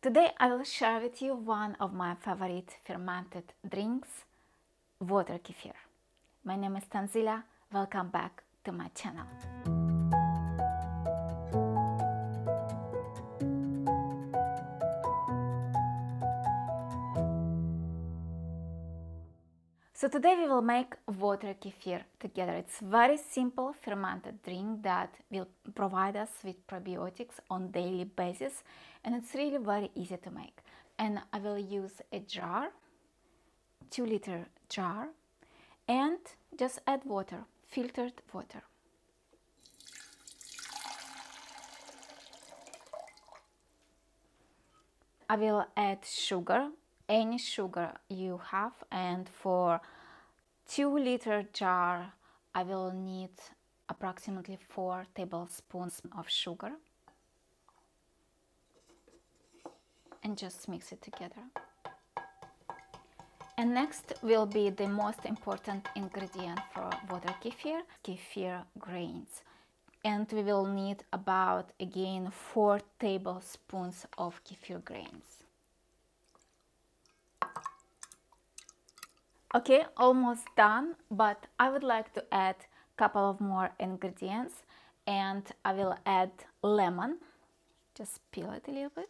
Today I will share with you one of my favorite fermented drinks, water kefir. My name is Tanzila. Welcome back to my channel. So today we will make water kefir together. It's very simple fermented drink that will provide us with probiotics on daily basis, and it's really very easy to make. And I will use a jar, 2-liter jar, and just add water, filtered water. I will add sugar, any sugar you have, and for 2-liter jar I will need approximately 4 tablespoons of sugar, and just mix it together. And next will be the most important ingredient for water kefir, kefir grains. And we will need about, again, 4 tablespoons of kefir grains. Okay, almost done, but I would like to add a couple of more ingredients, and I will add lemon. Just peel it a little bit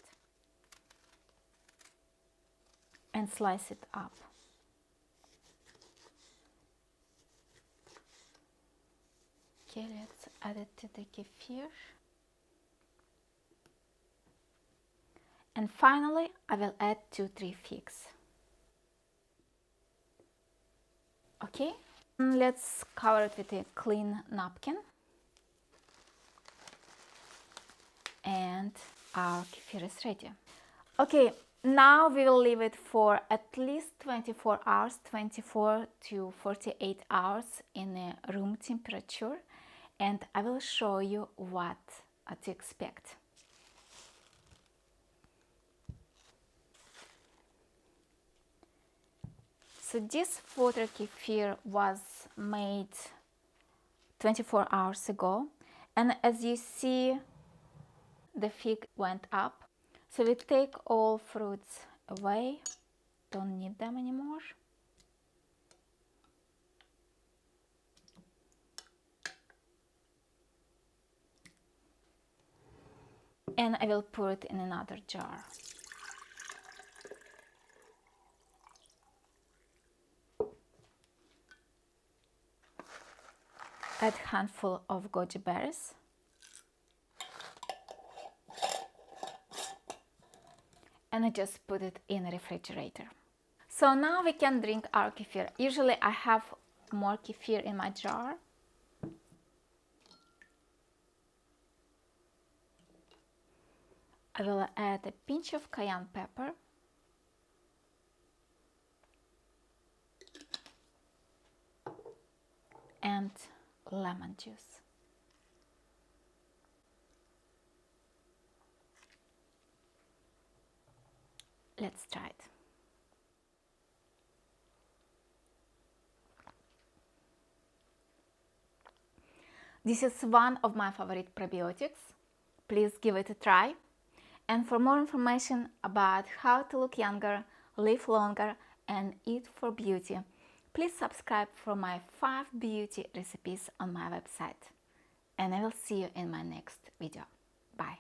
and slice it up. Okay, let's add it to the kefir. And finally, I will add 2-3 figs. Okay, let's cover it with a clean napkin. And our kefir is ready. Okay, now we will leave it for at least 24 hours, 24 to 48 hours in a room temperature. And I will show you what to expect. So this water kefir was made 24 hours ago, and as you see, the fig went up. So we take all fruits away, don't need them anymore. And I will put it in another jar. Add a handful of goji berries. And I just put it in a refrigerator. So now we can drink our kefir. Usually I have more kefir in my jar. I will add a pinch of cayenne pepper. And lemon juice. Let's try it. This is one of my favorite probiotics. Please give it a try. And for more information about how to look younger, live longer, and eat for beauty, please subscribe for my 5 beauty recipes on my website. And I will see you in my next video. Bye.